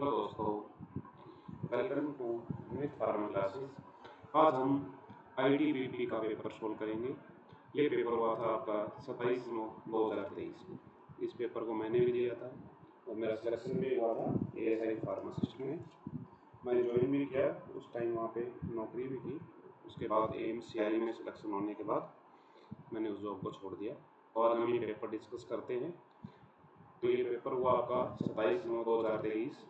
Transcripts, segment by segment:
Hello दोस्तों, welcome to with pharma classes. आज हम ITBP का पेपर सोल्व करेंगे। ये पेपर हुआ था आपका 27/9/2023 को। इस पेपर को मैंने भी दिया था और मेरा सिलेक्शन भी हुआ था ASI फार्मासिस्ट में। मैं ज्वाइन भी किया, उस टाइम वहाँ पे नौकरी भी की। उसके बाद एम्स CRE में सिलेक्शन होने के बाद मैंने उस जॉब को छोड़ दिया। और आज हम ये पेपर डिस्कस करते हैं। तो ये पेपर हुआ आपका 27/9/2023,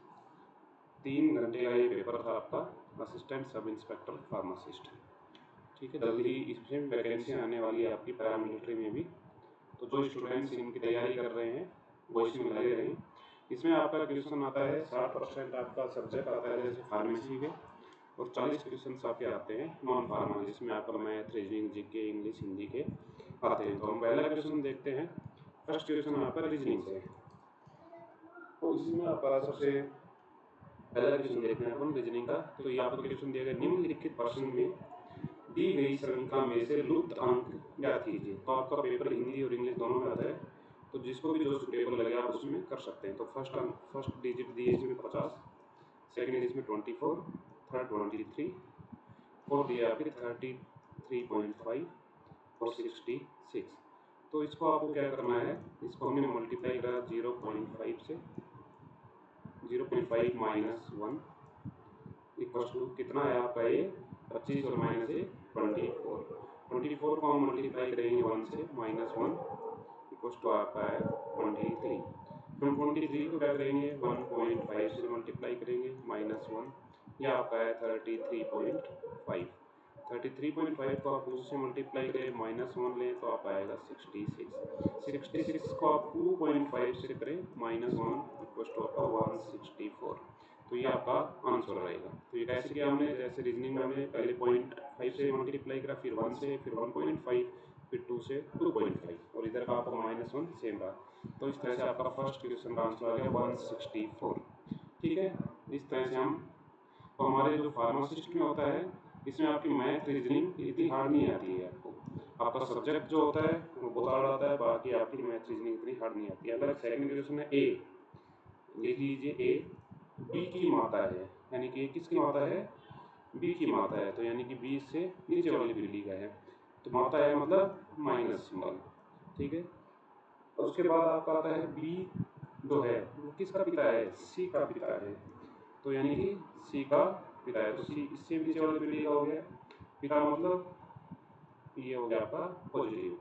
3 घंटे का ये पेपर था आपका असिस्टेंट सब इंस्पेक्टर फार्मासिस्ट। ठीक है, जल्दी ही इसमें वैकेंसी आने वाली है आपकी पैरामिलिट्री में भी। तो जो स्टूडेंट्स इनकी तैयारी कर रहे हैं वो इसमें लगे रहें। इसमें आपका क्वेश्चन आता है 60% आपका सब्जेक्ट आता है जैसे फार्मेसी के, और 40 क्वेश्चन आपके आते हैं नॉन फार्मा, जिसमें आपका math, reasoning, GK, English, Hindi के आते हैं। तो हम पहला क्वेश्चन देखते हैं। फर्स्ट क्वेश्चन आपका रीजनिंग से। तो इसमें आपका सबसे पहला क्वेश्चन देखते हैं अपन रीजनिंग का। तो ये आपको क्वेश्चन दिया गया, निम्नलिखित प्रश्न में दी गई श्रृंखला में से लुप्त अंक ज्ञात कीजिए। तो आपका पेपर हिंदी और इंग्लिश दोनों में आता है, तो जिसको भी जो सुटेबल लगे आप उसमें कर सकते हैं। तो फर्स्ट डिजिट दी है इसमें 50, सेकेंड इसमें 24, थर्ड 23, फोर्थ दिया आपकी 33.5 और 66। तो इसको आपको क्या करना है, इसको हमने मल्टीप्लाई करा 0.5 से, 0.5 माइनस 1 इक्वल टू कितना है आपका ये 25 और माइनस 1 24 को हम मल्टीप्लाई करेंगे 1 से, माइनस 1 इक्वल टू आपका है 23। फिर 23 को क्या करेंगे 1.5 से मल्टीप्लाई करेंगे, माइनस 1, यह आपका है 33.5। 33.5 को आप 2 से मल्टीप्लाई करें, माइनस 1 लें तो आप आएगा 66। 66 को आप 2.5 से करें, माइनस 1 इक्वल टू आपका 164। तो ये आपका आंसर रहेगा। तो ये कैसे किया हमने, जैसे रीजनिंग में हमने पहले 0.5 से मल्टीप्लाई करा, फिर 1 से, फिर 1.5, फिर 2 से 2.5, और इधर का आपका माइनस 1 सेम रहा। तो इस तरह से आपका फर्स्ट क्वेश्चन का आंसर आ गया 164। ठीक है, इस तरह से हम, तो हमारे जो फार्मासिस्ट में होता है इसमें आपकी मैथ, रीजनिंग इतनी हार्ड नहीं आती है आपको। आपका सब्जेक्ट जो होता है वो बहुत हार्ड आता है, बाकी आपकी मैथ, रीजनिंग इतनी हार्ड नहीं आती है। अगर सेकंड क्वेश्चन है ए, लिख लीजिए ए बी की माता है, यानी कि किसकी माता है, बी की माता है। तो यानी कि बी से नीचे वाली पीढ़ी का है, तो माता है मतलब माइनस सिंबल। ठीक है, उसके बाद आपका आता है बी जो है वो किसका पिता है, सी का पिता है। तो यानी कि सी का पिता है, तो सी इससे नीचे वाली पीढ़ी का हो गया पिता, मतलब ये हो गया आपका पॉजिटिव।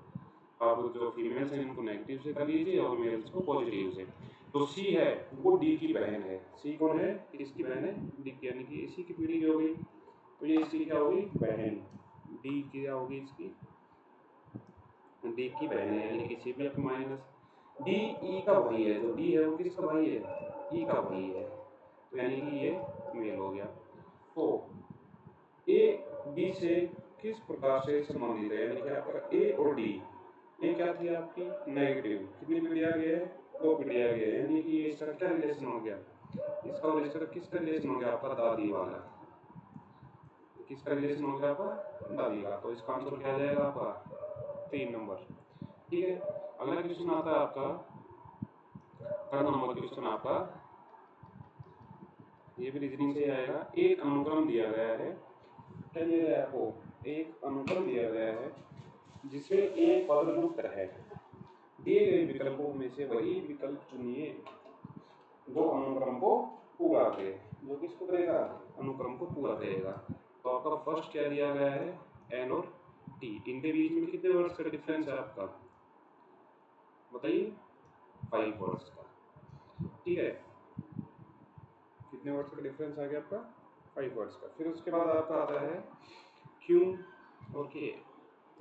आप जो फीमेल्स हैं इनको नेगेटिव से कर लीजिए और मेल्स को पॉजिटिव से। तो सी है वो डी की बहन है। सी कौन है, इसकी बहन है डी की, यानी कि इसी की पीढ़ी की हो गई। तो ये इसकी क्या होगी, बहन। डी क्या होगी, इसकी डी की बहन है, यानी कि सी भी आपका माइनस। डी ई का भाई है, जो डी है वो किसका भाई है, ई का भाई है। तो यानी कि ये मेल हो गया। तो ए बी से किस प्रकार से संबंधित है, यानी कि आपका ए और डी, ये क्या थी आपकी नेगेटिव, कितनी पीढ़ी आ गई है, 2 पीढ़ी आ गई है। यानी कि ये इसका क्या रिलेशन हो गया, इसका और इसका किसका रिलेशन हो गया आपका, दादी वाला। किसका रिलेशन हो गया आपका, दादी का। तो इसका आंसर क्या आ जाएगा आपका 3 नंबर। ठीक है, अगला क्वेश्चन आता है आपका 3rd नंबर क्वेश्चन आपका, ये भी रीजनिंग से आएगा। एक अनुक्रम दिया गया है, क्या दिया गया है आपको, एक अनुक्रम दिया गया है जिसमें एक पद लुप्त है। दिए गए विकल्पों में से वही विकल्प चुनिए जो अनुक्रम को पूरा करे। जो किसको करेगा, अनुक्रम को पूरा करेगा। तो आपका फर्स्ट क्या दिया गया है, एन और टी। इनके बीच में कितने वर्ड्स का डिफरेंस है आपका, बताइए, 5 वर्ड्स का। ठीक है, कितने वर्ड्स का डिफरेंस आ गया आपका, 5 वर्ड्स का। फिर उसके बाद आपका आता है क्यू और के।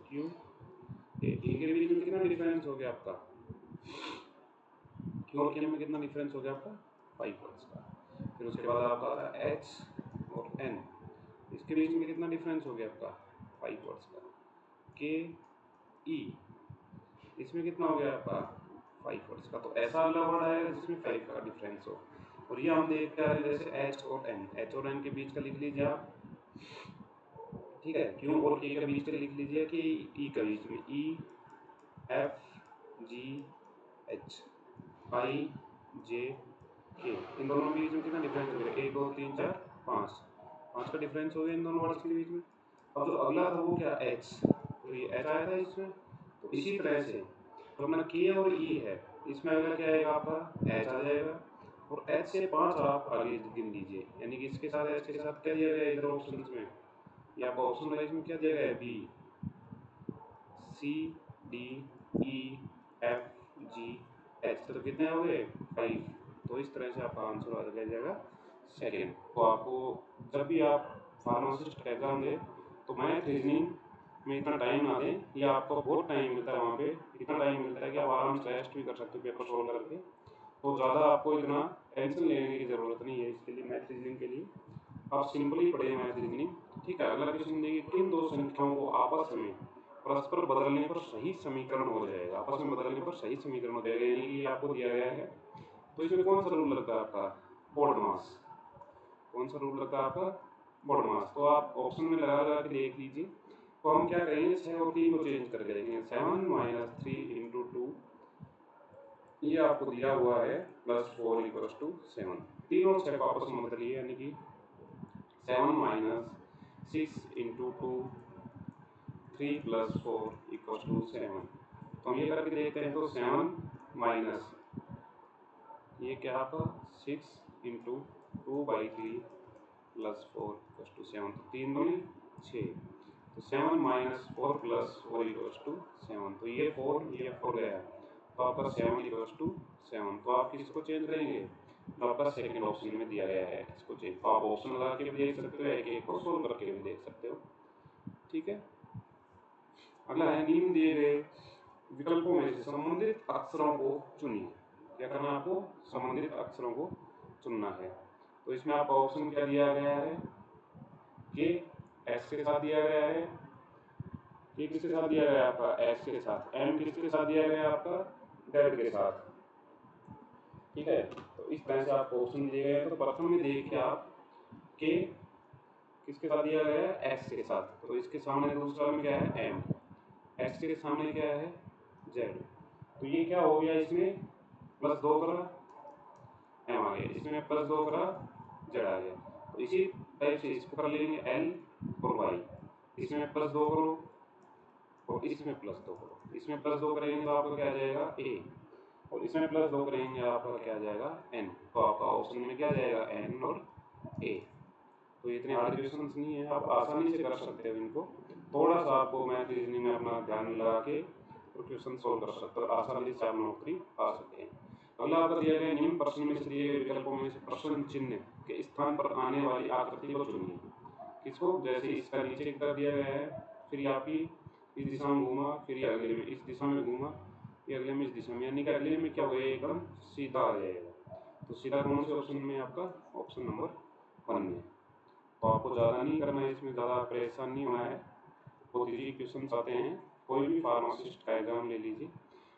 क्यू इनके बीच में कितना डिफरेंस हो गया आपका, क्यू और के में कितना डिफरेंस हो गया आपका, 5 वर्ड्स का। फिर उसके बाद आपका आता है एच और एन, इसके बीच में कितना डिफरेंस हो गया आपका, 5 वर्ड्स का। के ई, इसमें कितना हो गया आपका, 5 वर्ड्स का। तो ऐसा अगला वर्ड आएगा जिसमें 5 का डिफरेंस हो। और ये हम देखते आ रहे हैं जैसे एच और एन, एच और एन के बीच का लिख लीजिए आप। ठीक है, क्यू और के के बीच का लिख लीजिए कि ई के बीच में, ई एफ जी एच आई जे के, इन दोनों के बीच में कितना डिफरेंस हो गया, 1 2 3 4 5, 5 का डिफरेंस हो गया इन दोनों वर्ड्स के बीच में। अब जो अगला था वो क्या, एच, तो ये एच आया था इसमें। तो इसी तरह से जो अपना के और ई है, इसमें अगला क्या आएगा आपका, एच आ जाएगा। और एच से 5 आप आगे गिन लीजिए, यानी कि इसके साथ एच के साथ क्या दिया गया है इधर ऑप्शन में, ये आपका ऑप्शन वाइज में क्या दिया गया है, B C D E F G H, तो कितने हो गए 5। तो इस तरह से आपका आंसर आ जाएगा सेकेंड। तो आपको जब भी आप फार्मासिस्ट का एग्जाम दें तो मैथ रीजनिंग में इतना टाइम ना दें, या आपको बहुत टाइम मिलता है वहाँ पे, इतना टाइम मिलता है कि आप आराम से रेस्ट भी कर सकते हो पेपर सोल्व करके। तो ज़्यादा आपको इतना टेंशन लेने की ज़रूरत नहीं है इसके लिए, मैथ रीजनिंग के लिए आप सिंपली पढ़िए मैथ रीजनिंग। ठीक है, अगला क्वेश्चन देखिए, किन दो संख्याओं को आपस में परस्पर बदलने पर सही समीकरण हो जाएगा, आपस में बदलने पर सही समीकरण हो जाएगा, यानी कि आपको दिया गया है। तो इसमें कौन सा रूल लगता है आपका, बोर्डमास, कौन सा रूल लगता है आपका, बोर्डमास। तो आप ऑप्शन में लगा लगा के देख लीजिए। तो हम क्या करेंगे, 6 और 3 को चेंज करके देखेंगे, 7 - 3 × 2, ये आपको दिया हुआ है +4 = 7, 3 और 6 को आपस में बदलिए, यानी कि 7 - 6 × 2 3 + 4 = 7। तो हम ये करके देखते हैं, तो 7 माइनस ये क्या आपका 6 × 2/3 + 4 = 7, तो 3 दूनी 6, तो 7 - 4 + 4 = 7, तो ये 4 गया, तो आपका 7 = 7। तो आप किसको चेंज करेंगे, जो आपका सेकंड ऑप्शन में दिया गया है इसको चेंज। तो आप ऑप्शन लगा के भी देख सकते हो, एक को सोल्व करके भी देख सकते हो। ठीक है, अगला है, निम्न दिए गए विकल्पों में से संबंधित अक्षरों को चुनिए। क्या करना है आपको, संबंधित अक्षरों को चुनना है। तो इसमें आपका ऑप्शन क्या दिया गया है, के एक्स के साथ दिया गया है, के किसके साथ दिया गया है आपका, एक्स के साथ, एम किसके साथ दिया गया है आपका, जेड के साथ। ठीक है, तो इस तरह से आपको ऑप्शन दिए गए हैं। तो प्रथम में देखिए आप, के किसके साथ दिया गया है, एक्स के साथ, तो इसके सामने दूसरा में क्या है, एम, एक्स के सामने क्या है, जेड, तो ये क्या हो गया, इसमें +2 करा एम आ गया, इसमें +2 करा जेड आ गया। तो इसी टाइप से इसको कर लेंगे एल और वाई, इसमें +2 करो और इसमें +2 करो, इसमें +2 करेंगे तो आपका क्या आ जाएगा, ए, और इसमें +2 करेंगे आपका क्या आ जाएगा, एन। तो आपका ऑप्शन में क्या आ जाएगा, एन और ए। तो इतने हार्ड क्वेश्चन नहीं है, आप आसानी से कर सकते हो इनको। थोड़ा सा आपको मैथ रीजनिंग में अपना ध्यान लगा के और क्वेश्चन सोल्व कर सकते हो, आसानी से आप नौकरी पा सकते हैं। अगला आपका दिया गया, निम्न प्रश्न में से दिए गए विकल्पों में से प्रश्न चिन्ह के स्थान पर आने वाली आकृति को चुनिए। किसको, जैसे इसका नीचे की तरफ दिया गया है, फिर आपकी इस दिशा में घूमा, फिर ये अगले में इस दिशा में घूमा, ये अगले में इस दिशा में, यानी कि अगले में क्या होगा, एकदम सीधा आ जाएगा। तो सीधा कौन से ऑप्शन में, आपका ऑप्शन नंबर 1 में। तो आपको ज़्यादा नहीं करना है, इसमें ज़्यादा परेशान नहीं होना है, बहुत ईजी क्वेश्चन आते हैं, कोई भी फार्मासिस्ट का एग्जाम ले लीजिए।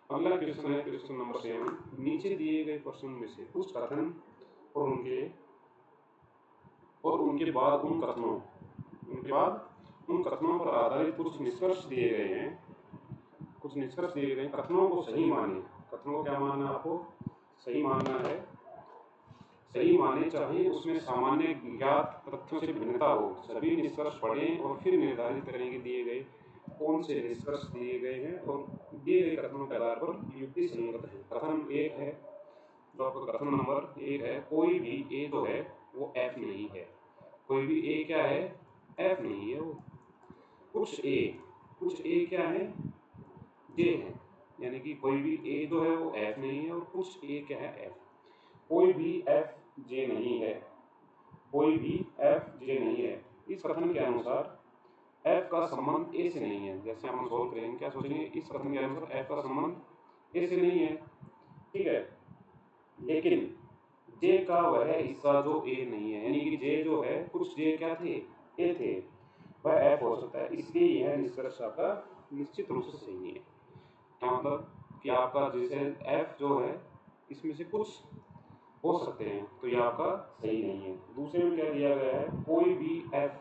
अगला क्वेश्चन है क्वेश्चन नंबर 7, नीचे दिए गए प्रश्न में से कुछ कथन और उनके बाद उन कथनों पर आधारित कुछ निष्कर्ष दिए गए हैं, कथनों को सही माने। कथनों को क्या मानना है आपको, सही मानना है, सही माने चाहे उसमें सामान्य ज्ञात तथ्यों से भिन्नता हो। सभी निष्कर्ष पढ़ें और फिर निर्धारित करें कि दिए गए कौन से निष्कर्ष दिए गए हैं और दिए गए कथनों के आधार पर युक्ति संगत है। कथन 1 है, जो आपका कथन नंबर 1 है, कोई भी ए जो है वो एफ नहीं है। कोई भी ए क्या है, एफ नहीं है। वो कुछ ए क्या है, जे है, यानी कि कोई भी ए जो है वो एफ नहीं है, और कुछ ए क्या है, एफ। कोई भी एफ जे नहीं है, कोई भी एफ जे नहीं है। इस कथन के अनुसार एफ का संबंध ए से नहीं है। जैसे हम सोल्व करेंगे, क्या सोचेंगे, इस कथन के अनुसार एफ का संबंध ए से नहीं है, ठीक है, लेकिन जे का वह हिस्सा जो ए नहीं है, यानी कि जे जो है, कुछ जे क्या थे, ए थे, वह एफ हो सकता है। इसलिए यह निष्कर्ष आपका निश्चित रूप से सही है। क्या मतलब कि आपका जैसे एफ जो है, इसमें से कुछ हो सकते हैं, तो ये आपका सही नहीं है। दूसरे में क्या दिया गया है, कोई भी एफ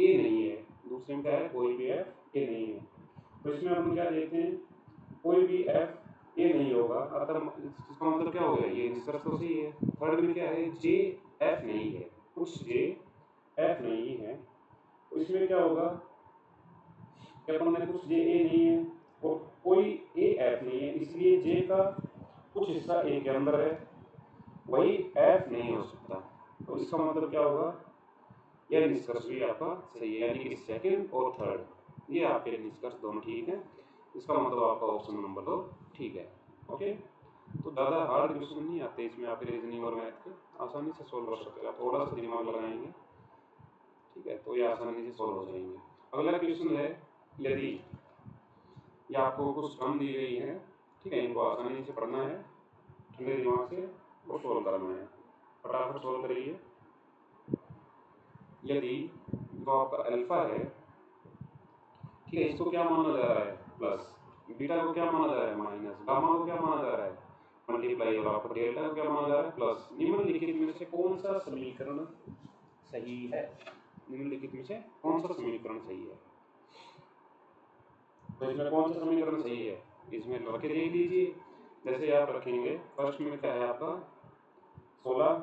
ए नहीं है। दूसरे में क्या है, कोई भी एफ ए नहीं है। तो इसमें हम क्या देखते हैं, कोई भी एफ ये नहीं होगा, अतः इसका मतलब क्या हो गया, ये निष्कर्ष तो सही है। थर्ड में क्या है, जे एफ नहीं है, कुछ जे एफ नहीं है, तो इसमें क्या होगा कि अपन ने कुछ जे ए नहीं है और कोई ए एफ नहीं है, इसलिए जे का कुछ हिस्सा ए के अंदर है, वही एफ नहीं हो सकता। तो इसका मतलब क्या होगा, यह निष्कर्ष भी आपका सही है, यानी कि सेकंड और थर्ड ये आपके निष्कर्ष दोनों ठीक है। इसका मतलब आपका ऑप्शन नंबर 2 ठीक है। ओके, तो ज़्यादा हार्ड क्वेश्चन नहीं आते इसमें, आपके रीजनिंग और मैथ के आसानी से सोल्व कर सकते हैं, आप थोड़ा सा दिमाग लगाएंगे, ठीक है, तो ये आसानी से सोल्व हो जाएंगे। अगला क्वेश्चन है, यदि ये आपको कुछ टर्म दी गई है, ठीक है, इनको आसानी से पढ़ना है, ठंडे दिमाग से और सोल्व करना है, फटाफट सोल्व करिए। यदि जो आपका अल्फा है, ठीक है, इसको क्या माना जा रहा है प्लस, बीटा को क्या माना जा रहा है माइनस, गामा को क्या माना जा रहा है मल्टीप्लाई, और आपको डेल्टा को क्या माना जा रहा है प्लस, निम्नलिखित में से कौन सा समीकरण सही है, निम्नलिखित में से कौन सा समीकरण सही है, तो इसमें कौन सा समीकरण सही है, इसमें रख के देख लीजिए। जैसे आप रखेंगे, फर्स्ट में क्या है आपका 16,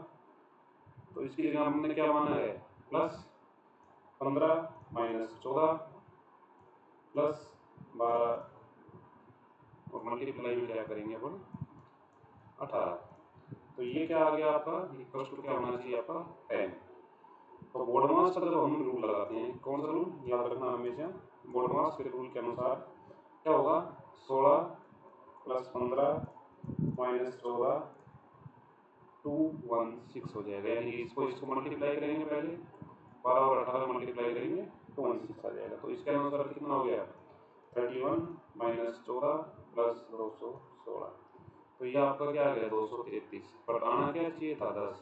तो इसकी जगह हमने क्या माना है प्लस 15 माइनस 14 प्लस 12 और मल्टीप्लाई में क्या करेंगे अपन 18, तो ये क्या आ गया आपका, इक्वल टू क्या होना चाहिए आपका 10। तो बोर्डमास का जब हम रूल लगाते हैं, कौन सा रूल याद रखना हमेशा, बोर्डमास के रूल के अनुसार क्या होगा 16 प्लस 15 माइनस 14 216 हो जाएगा, यानी कि इसको मल्टीप्लाई करेंगे, पहले 12 और 18 मल्टीप्लाई करेंगे 216 आ जाएगा। तो इसके अनुसार कितना हो गया 31 माइनस 14 प्लस 216, तो ये आपका क्या आ गया 233, पर आना क्या चाहिए था 10,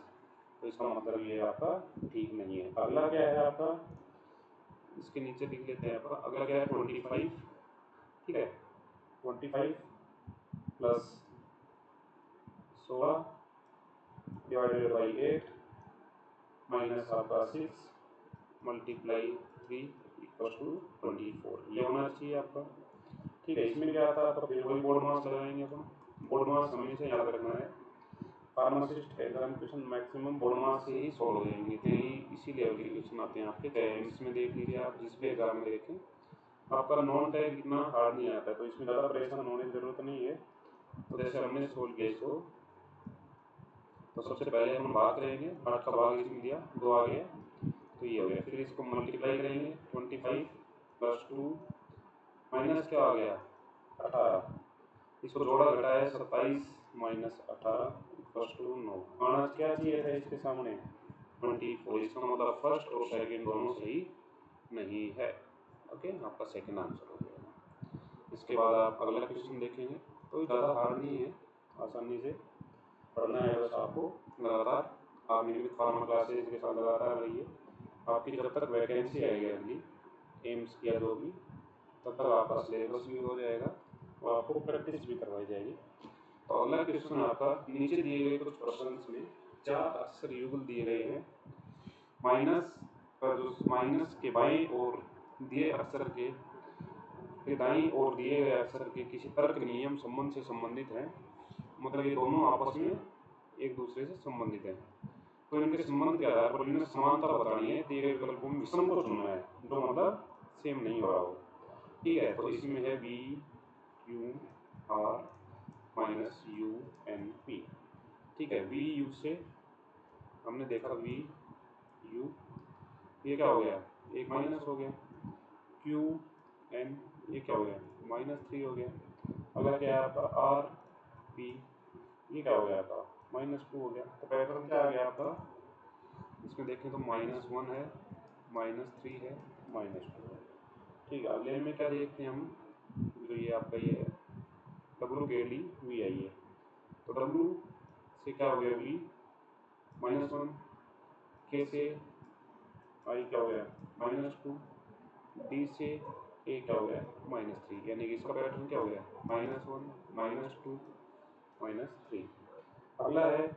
तो इसका मतलब ये आपका ठीक नहीं है। अगला क्या है आपका, इसके नीचे लिख लेते हैं आपका, अगला क्या है 25, ठीक है, 25 प्लस 16 डिवाइडेड बाई 8 माइनस आपका 6 मल्टीप्लाई 3 इक्वल टू 24, ये होना चाहिए आपका, ठीक है। इसमें क्या आता है आपका, फिर वही बोर्ड मार्क्स लगाएंगे अपन, बोर्ड मार्क्स हमेशा याद रखना है, pharmacist exam question maximum board marks से ही सॉल्व हो जाएंगे, तो इसी लेवल के क्वेश्चन आते हैं आपके, चाहे इसमें देख लीजिए आप, जिस भी एग्जाम में देखें आपका नॉन टैग इतना हार्ड नहीं आता है, तो इसमें ज़्यादा परेशान होने की जरूरत नहीं है। तो जैसे हमने सोल्व किया इसको, तो सबसे पहले हम भाग करेंगे, 8 का भाग इसमें दिया 2 आ गया, तो ये हो गया, फिर इसको मल्टीप्लाई करेंगे 25 प्लस 2 माइनस क्या आ गया 18, इसको जोड़ा घटाया 27 माइनस 18 प्लस 2 9, आना क्या चाहिए था इसके सामने 24, इसका मतलब फर्स्ट और सेकंड दोनों सही नहीं है। ओके, आपका सेकंड आंसर हो जाएगा। इसके बाद आप अगला क्वेश्चन देखेंगे, तो ज़्यादा हार्ड नहीं है, आसानी से पढ़ना है, बस आपको लगातार आप नियमित फार्मा क्लासेज के साथ लगातार रहिए, आपकी जब तक वैकेंसी आएगी अगली एम्स या जो भी, तब तक आपका सिलेबस भी हो जाएगा और आपको प्रैक्टिस भी करवाई जाएगी। तो अगला क्वेश्चन आपका, नीचे दिए गए कुछ प्रश्न में 4 अक्षर युगल दिए गए हैं, माइनस पर जो माइनस के बाईं ओर दिए अक्षर के दाईं ओर दिए गए अक्षर के किसी तर्क नियम संबंध से संबंधित हैं, मतलब ये दोनों आपस में एक दूसरे से संबंधित हैं, तो इनके संबंध के आधार पर इनमें समानता बतानी है, दिए गए विकल्पों में विषम को चुनना है, जो मतलब सेम नहीं हो रहा हो, ठीक है। तो इसमें है V Q R minus U N P, ठीक है, वी यू से हमने देखा वी यू, ये क्या हो गया एक माइनस हो गया, क्यू एन ये क्या हो गया -3 हो गया, अगला क्या है आपका आर पी, ये क्या हो गया आपका -2 हो गया, तो पैटर्न क्या आ गया आपका, इसमें देखें तो -1 है, -3 है, -2 है, ठीक है। अगले में क्या देखते हैं हम, जो ये आपका ये है डब्लू के डी वी आई है, तो डब्लू से क्या हो गया वी -1, के से आई क्या हो गया -2, डी से ए क्या हो गया -3, यानी कि इसका पैटर्न क्या हो गया -1 -2 -3। अगला है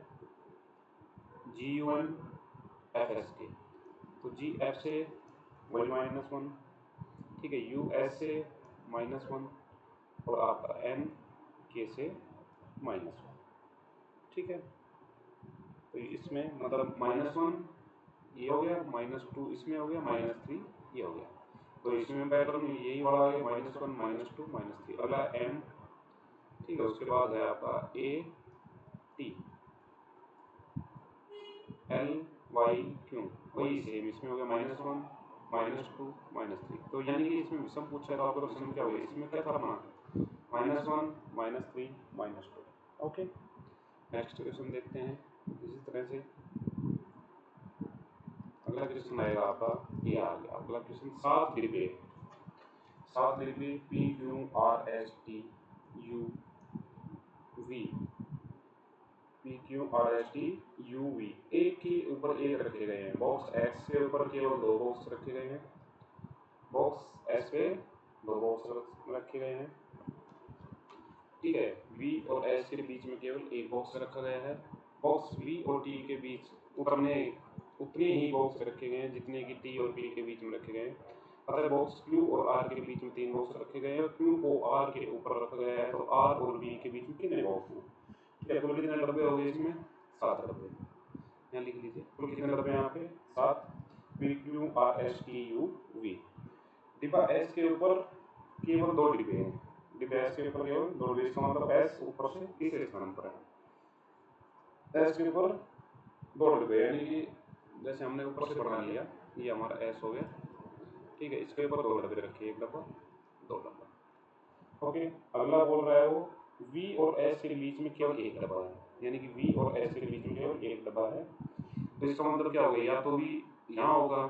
जी यू एन एफ एस के, तो जी एफ से वही -1, ठीक है, यू एस से -1 और आपका एन k से -1, ठीक है। तो इसमें मतलब -1 ये हो गया, -2 इसमें हो गया, -3 ये हो गया। तो इसमें पैटर्न यही वाला आ गया, -1 -2 -3। अगला m, ठीक है। उसके बाद है आपका a t l y q, वही सेम इसमें हो गया, -1 -2 -3। तो यानी कि इसमें विषम पूछा है तो आपका विषम क्या हो गया, इसमें क्या था अपना -1 -3 -2। ओके, नेक्स्ट क्वेश्चन देखते हैं। इसी तरह से अगला क्वेश्चन आएगा आपका, ये आ गया अगला क्वेश्चन। 7 डिब्बे P Q R S T U V, P Q R S T U V, एक के ऊपर एक रखे गए हैं। बॉक्स X के ऊपर केवल 2 बॉक्स रखे गए हैं, बॉक्स S पे 2 बॉक्स रखे गए हैं, ठीक है। V और S के बीच में केवल एक बॉक्स रखा गया है। बॉक्स V और T के बीच उतने ही बॉक्स रखे गए हैं जितने कि T और P के बीच में रखे गए हैं। अतः बॉक्स Q और R के बीच में 3 बॉक्स रखे गए हैं। Q को R के ऊपर रखा गया है, तो R और V के बीच में कितने बॉक्स हैं? ठीक है, कुल कितने डब्बे हो गए इसमें? 7 डब्बे। यहाँ लिख लीजिए कुल कितने डब्बे हैं यहाँ पे? 7। P Q R S T U V। डिब्बा S के ऊपर केवल 2 डिब्बे हैं। डिब्बे S के ऊपर केवल 2 डिब्बे, इसका मतलब S ऊपर से तीसरे स्थान पर है। S के ऊपर 2 डिब्बे, यानी कि जैसे हमने ऊपर से बना लिया, ये हमारा S हो गया, ठीक है। इसके ऊपर 2 डब्बे रखिए, एक डब्बा 2 डब्बा। ओके, अगला बोल रहा है वो V और S के बीच में केवल एक डब्बा है, यानी कि V और S के बीच में केवल एक डब्बा है। तो इसका मतलब क्या होगा, या तो V यहाँ होगा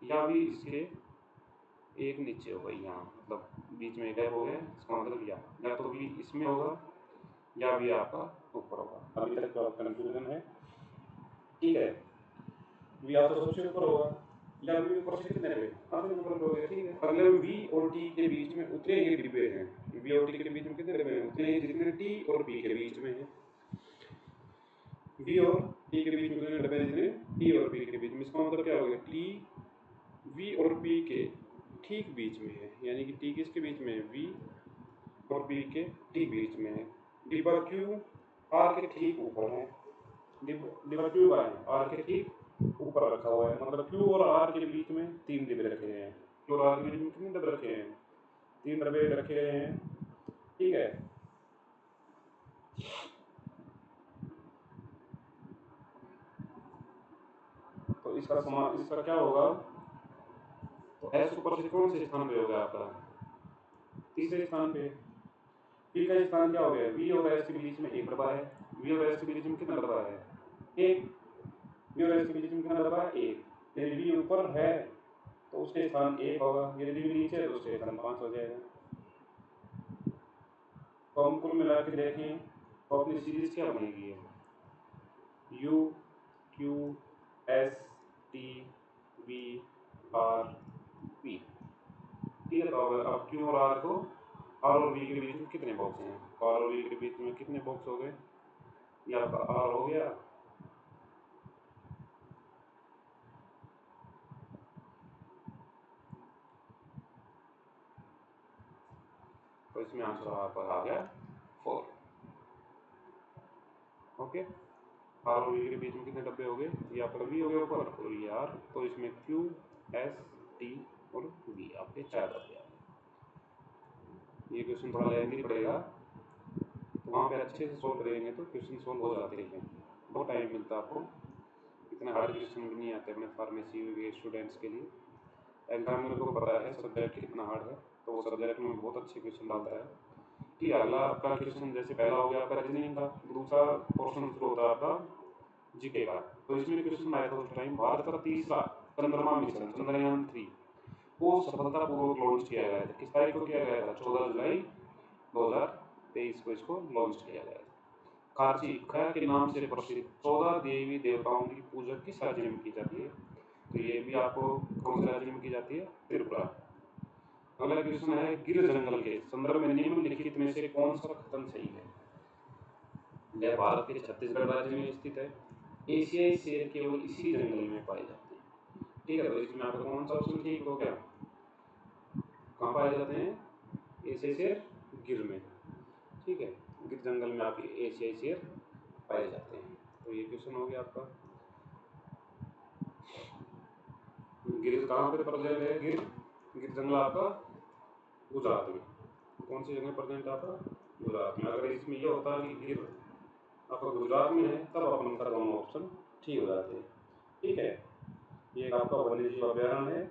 या V इसके एक नीचे होगा, यहाँ मतलब बीच में गैप हो गया, इसका मतलब या तो V इसमें होगा या V आपका ऊपर होगा। अभी तक तो कंफ्यूजन है, ठीक है। V या तो सबसे ऊपर होगा या V ऊपर से कितने पे आधे नंबर पे हो गया, ठीक है। अगले में V और T के बीच में उतने ही डिब्बे हैं। V और T के बीच में कितने डिब्बे हैं? उतने ही जितने T और P के बीच में हैं। V और T के बीच में उतने डिब्बे जितने T और P के बीच में। इसका मतलब क्या हो गया, T V और P के ठीक बीच में है, यानी कि T किसके बीच में है? V और P के ठीक बीच में है। डिब्बा Q R के ठीक ऊपर है। डिब्बा Q का है R के ठीक ऊपर रखा हुआ है, मतलब Q और R के बीच में 3 डिब्बे रखे गए हैं। Q और R के बीच में कितने डब्बे रखे हैं? 3 डब्बे रखे गए हैं, ठीक है। तो इसका क्या होगा, तो S ऊपर से कौन से स्थान पे होगा आपका? तीसरे स्थान पे। P का स्थान क्या हो गया? V और S के बीच में एक डब्बा है। V और S के बीच में कितना डब्बा है? एक। V और S के बीच में कितना डब्बा है? एक। यदि V ऊपर है तो उसके स्थान 1 होगा, यदि V नीचे है तो उसके स्थान 5 हो जाएगा। तो हम कुल मिला के देखें तो अपनी सीरीज क्या बनेगी है? U Q S T V R P, ठीक है। तो अब Q और R को, R और V के बीच में कितने बॉक्स हैं? R और V के बीच में कितने बॉक्स हो गए? ये आपका R हो गया, तो इसमें आंसर आपका आ गया 4। ओके, R और V के बीच में कितने डब्बे हो गए? ये आपका V हो गया ऊपर और ये R, तो इसमें Q S T और V आपके 4 डब्बे आ गए। ये क्वेश्चन थोड़ा लेंथी पड़ेगा, तो वहाँ पे अच्छे से सोल्व करेंगे तो क्वेश्चन सोल्व हो जाते हैं। बहुत टाइम मिलता है आपको, इतने हार्ड क्वेश्चन भी नहीं आते अपने फार्मेसी के स्टूडेंट्स के लिए। एग्जामिनर को पता है सब्जेक्ट कितना हार्ड है, तो वो सब्जेक्ट में बहुत अच्छे क्वेश्चन डालता है, ठीक है। अगला आपका क्वेश्चन, जैसे पहला हो गया आपका रीजनिंग का, दूसरा पोर्शन शुरू होता है आपका जीके का। तो इसमें क्वेश्चन आया था उस टाइम, भारत का तीसरा चंद्रमा मिशन चंद्रयान 3 को सफलतापूर्वक लॉन्च किया गया था। किस तारीख को किया गया था? 14 जुलाई 2023 को इसको लॉन्च किया गया था। कार्ची खया के नाम से प्रसिद्ध 14 देवी देवताओं की पूजा किस राज्य में की जाती है? तो ये भी आपको कौन से राज्य में की जाती है? त्रिपुरा। अगला क्वेश्चन है, गिर जंगल के संदर्भ में निम्नलिखित में से कौन सा कथन सही है? यह भारत के छत्तीसगढ़ राज्य में स्थित है। एशियाई शेर केवल इसी जंगल में पाए जाते हैं, ठीक है। तो इसमें आपका कौन सा ऑप्शन ठीक हो गया? कहाँ पाए जाते हैं? एशियाई शेर गिर में। ठीक है। गिर जंगल में आपके एशियाई शेर पाए जाते हैं। तो ये क्वेश्चन हो गया आपका। गिर कहाँ पे प्रेजेंट है? गिर गिर जंगल आपका गुजरात में। कौन सी जगह प्रेजेंट है आपका? गुजरात में। अगर इसमें ये होता है कि गिर आपका गुजरात में है तब अपन का दोनों ऑप्शन ठीक हो जाते हैं। ठीक है, ये आपका वन्य जीव अभ्यारण्य है।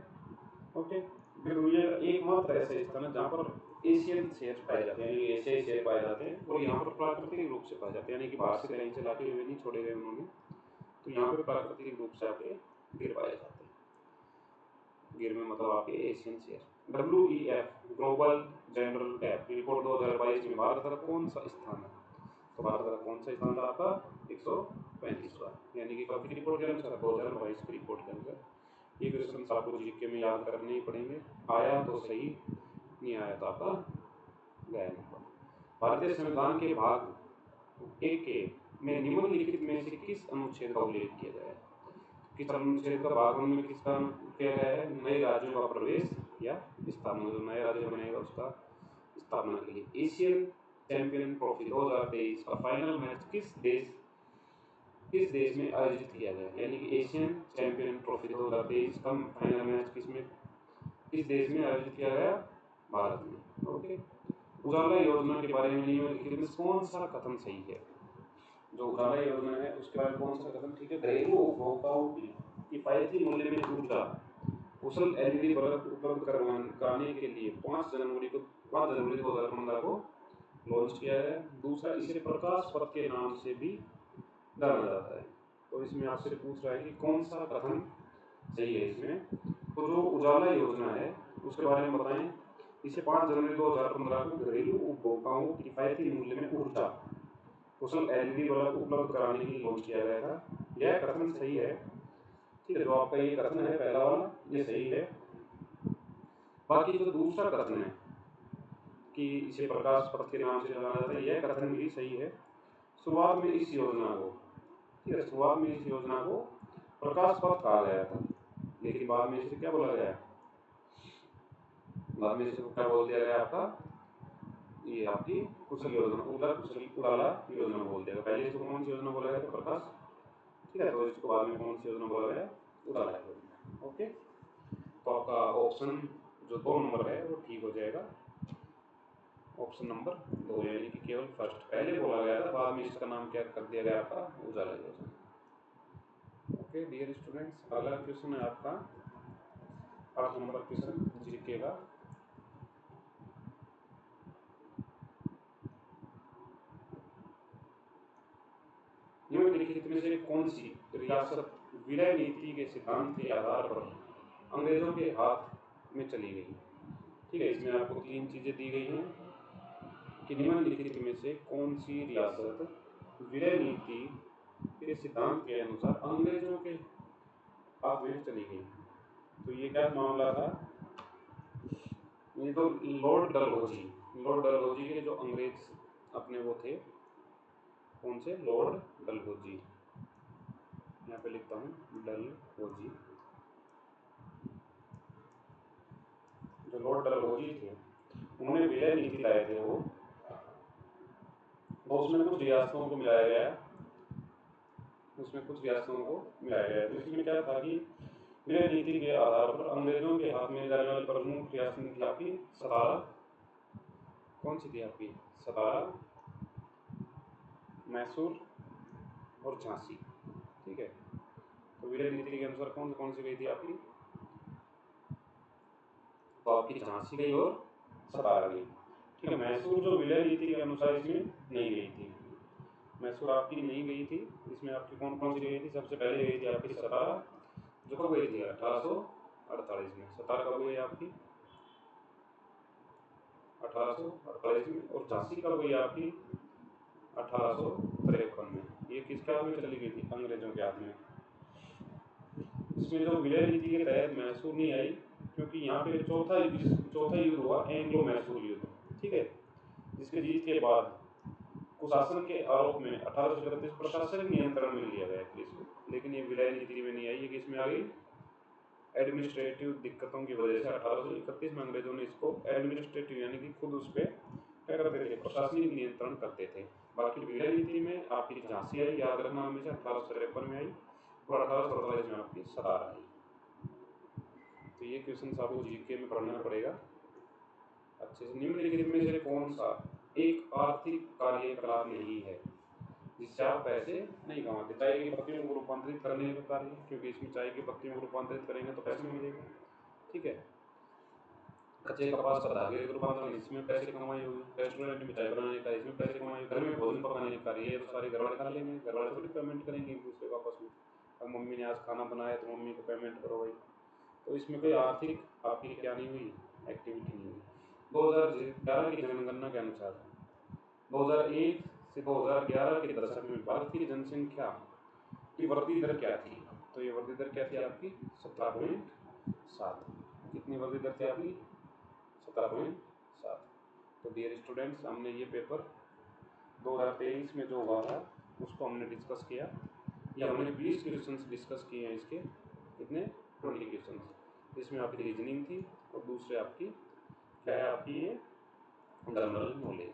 ओके, फिर ये एकमात्र ऐसा स्थान है जहाँ पर एशियन शेर पाए जाते हैं, एशियाई शेर पाए जाते हैं, और यहाँ पर प्राकृतिक रूप से पाए जाते हैं, यानी कि बाहर से कहीं से लाके हुए नहीं छोड़े गए उन्होंने। तो यहाँ पे प्राकृतिक रूप से आपके गिर पाए जाते हैं। गिर में मतलब आपके एशियन शेर। WEF global general gap report 2022 में भारत का कौन सा स्थान है? तो भारत का कौन सा स्थान था आपका? 135वां, यानी कि कब की रिपोर्ट के अनुसार? 2022 की रिपोर्ट के अनुसार। ये क्वेश्चन आपको जीके में याद करने ही पड़ेंगे। आया तो सही, नहीं आया तो आपका गया नंबर। भारतीय संविधान के भाग 1 में निम्नलिखित में से किस अनुच्छेद का उल्लेख किया गया है? किस अनुच्छेद का भाग 1 में किसका किया गया है? नए राज्यों का प्रवेश या स्थापना। जो नया राज्य बनेगा उसका स्थापना के लिए। एशियन चैंपियन ट्रॉफी 2023 का फाइनल मैच किस देश में आयोजित किया गया? यानी कि एशियन चैंपियन ट्रॉफी 2023 का फाइनल मैच किस देश में आयोजित किया गया? भारत में। ओके, उजाला योजना के बारे में निम्नलिखित में कौन सा कथन सही है? जो उजाला योजना है उसके बारे में कौन सा कथन ठीक है? घरेलू उपभोक्ताओं की किफायती मूल्य में ऊर्जा कुशल LED बल्ब उपलब्ध कराने के लिए 5 जनवरी 2015 को लॉन्च किया है। दूसरा, इसे प्रकाश पथ के नाम से भी जाना जाता है। तो इसमें आपसे पूछ रहा है कि कौन सा कथन सही है इसमें? तो जो उजाला योजना है उसके बारे में बताएं। इसे 5 जनवरी 2015 को घरेलू उपभोक्ताओं को किफायती मूल्य में ऊर्जा कुशल LED बल्ब उपलब्ध कराने के लिए लॉन्च किया गया था। यह कथन सही है। ठीक है, जो आपका ये कथन है पहला वाला, ये सही है। बाकी जो दूसरा कथन है कि इसे प्रकाश पथ के नाम से जाना जाता है, यह कथन भी सही है। शुरुआत में इस योजना को ठीक है, शुरुआत में इस योजना को प्रकाश पथ कहा गया था, लेकिन बाद में इसे क्या बोला गया? बाद में इसे क्या बोल दिया गया आपका? ये आपकी कुशल योजना, उजाला योजना बोल दिया। पहले इसको कौन सी योजना बोला गया था? प्रकाश। ठीक है, तो इसको बाद में कौन सी योजना बोला गया? उजाला योजना। ओके, तो आपका ऑप्शन जो 2 नंबर है वो ठीक हो जाएगा। ऑप्शन नंबर 2, यानी कि केवल फर्स्ट पहले बोला गया था, बाद में इसका नाम क्या कर दिया गया आपका? उजाला योजना। ओके डियर स्टूडेंट्स, अगला क्वेश्चन है आपका 8 नंबर क्वेश्चन जीके का। निम्नलिखित में से कौन सी रियासत विलय नीति के सिद्धांत के आधार पर अंग्रेजों के हाथ में चली गई? ठीक है, इसमें आपको 3 चीजें दी गई हैं कि निम्नलिखित में से कौन सी रियासत विलय नीति के सिद्धांत के अनुसार अंग्रेजों के हाथ में चली गई। तो ये क्या मामला था? ये तो लॉर्ड डलहौजी के जो अंग्रेज अपने वो थे, कौन से? लॉर्ड डलहौजी। यहाँ पे लिखता हूँ डलहौजी। जो लॉर्ड डलहौजी थे उन्होंने विलय नीति लाए थे वो, और उसमें कुछ रियासतों को मिलाया गया। तो इसमें क्या था कि विलय नीति के आधार पर अंग्रेजों के हाथ में जाने वाली प्रमुख रियासतें थी आपकी 17। कौन सी थी आपकी? 17, मैसूर और झांसी। ठीक है, तो विलय नीति के अनुसार कौन सी गई थी आपकी? तो आपकी झांसी गई और 17 गई। ठीक है, मैसूर जो विलय नीति के अनुसार इसमें नहीं गई थी, मैसूर आपकी नहीं गई थी। इसमें आपकी कौन सी गई थी? सबसे पहले गई थी आपकी 17, जो कब गई थी? 1848 में। 17 कब गई आपकी? 1848 में। और झांसी कब गई आपकी? 1853 में। ये किसके हाथ में चली गई थी? अंग्रेजों के हाथ में। इसमें जो विलय नीति के तहत मैसूर नहीं आई, क्योंकि यहाँ पे चौथा युद्ध हुआ, एंग्लो मैसूर युद्ध। ठीक है, जिसके जीत के बाद कुशासन के आरोप में 1831 प्रशासनिक नियंत्रण में लिया गया पुलिस को, लेकिन ये विलय नीति में नहीं आई। ये किसमें आ गई? एडमिनिस्ट्रेटिव दिक्कतों की वजह से 1831 में अंग्रेजों ने इसको एडमिनिस्ट्रेटिव यानी कि खुद उस पर क्या करते थे, प्रशासनिक नियंत्रण करते थे। बाकी विलय नीति में आपकी झांसी आई, याद रखना हमेशा, 1853 में आई और 1848 में आपकी सतारा आई। तो ये क्वेश्चन आपको जीके में पढ़ना पड़ेगा अच्छे से। निम्नलिखित में से कौन सा एक आर्थिक कार्यकलाप नहीं है जिससे आप पैसे नहीं कमाते? चाय की पत्तियों को रूपांतरित करने का कार्य, क्योंकि इसमें चाय की पत्तियों को रूपांतरित करेंगे तो पैसे मिलेंगे, ठीक है। कच्चे कपास का धागे का रूपांतरण, इसमें पैसे कमाई होगी। रेस्टोरेंट में चाय बनाने का, इसमें पैसे कमाई। घर में भोजन पकाने का कार्य, ये तो सारे घर वाले खा लेंगे, घर वाले थोड़ी पेमेंट करेंगे एक दूसरे को आपस में। अब मम्मी ने आज खाना बनाया तो मम्मी को पेमेंट करो भाई। तो इसमें कोई आर्थिक आपकी क्या नहीं हुई, एक्टिविटी नहीं हुई। 2011 की जनगणना के अनुसार 2001 से 2011 के दशक में भारत की जनसंख्या की वृद्धि दर क्या थी? तो ये वृद्धि दर क्या थी आपकी? 17.7। कितनी वृद्धि दर थी आपकी? 17.7। तो डियर स्टूडेंट्स, हमने ये पेपर 2023 में जो हुआ था उसको हमने डिस्कस किया। ये हमने 20 क्वेश्चंस डिस्कस किए हैं इसके। कितने? 20 क्वेश्चंस। इसमें आपकी रीजनिंग थी और दूसरे आपकी क्या है, आपकी ये जनरल नॉलेज।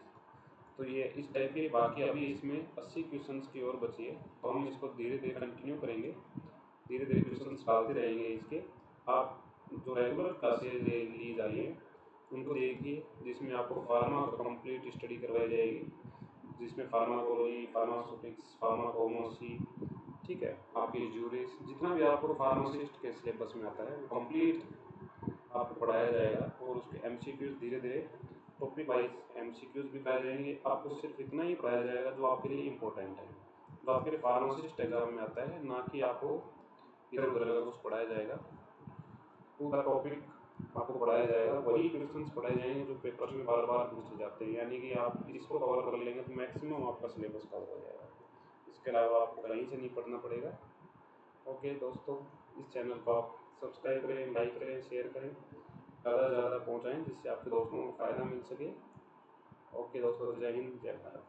तो ये इस टाइप के बाकी अभी इसमें 80 क्वेश्चंस की और बची है, तो हम इसको धीरे धीरे कंटिन्यू करेंगे, धीरे धीरे क्वेश्चंस डालते रहेंगे इसके। आप जो रेगुलर क्लासेज ली जा रही है उनको देखिए, जिसमें आपको फार्मा का कंप्लीट स्टडी करवाई जाएगी, जिसमें फार्माकोलॉजी, फार्मास्यूटिक्स, फार्माकोनोसी, ठीक है, आपकी ज्यूरिस, जितना भी आपको फार्मासिस्ट के सिलेबस में आता है वो कंप्लीट आपको पढ़ाया जाएगा। और उसके एमसीक्यूज धीरे धीरे टॉपिक वाइज एमसीक्यूज भी कराए जाएंगे। आपको सिर्फ इतना ही पढ़ाया जाएगा जो आपके लिए इम्पोर्टेंट है, जो आपके फार्मासिस्ट एग्जाम में आता है, ना कि आपको इधर उधर का कुछ पढ़ाया जाएगा। पूरा टॉपिक आपको पढ़ाया जाएगा, वही क्वेश्चंस पढ़ाए जाएंगे जो पेपर्स में बार बार पूछे जाते हैं, यानी कि आप इसको कवर कर लेंगे तो मैक्सिमम आपका सिलेबस कवर हो जाएगा। इसके अलावा आपको कहीं से नहीं पढ़ना पड़ेगा। ओके दोस्तों, इस चैनल को आप सब्सक्राइब करें, लाइक करें, शेयर करें, ज़्यादा से ज़्यादा पहुँचाएँ जिससे आपके दोस्तों को फ़ायदा मिल सके। ओके दोस्तों, जय हिंद, जय भारत।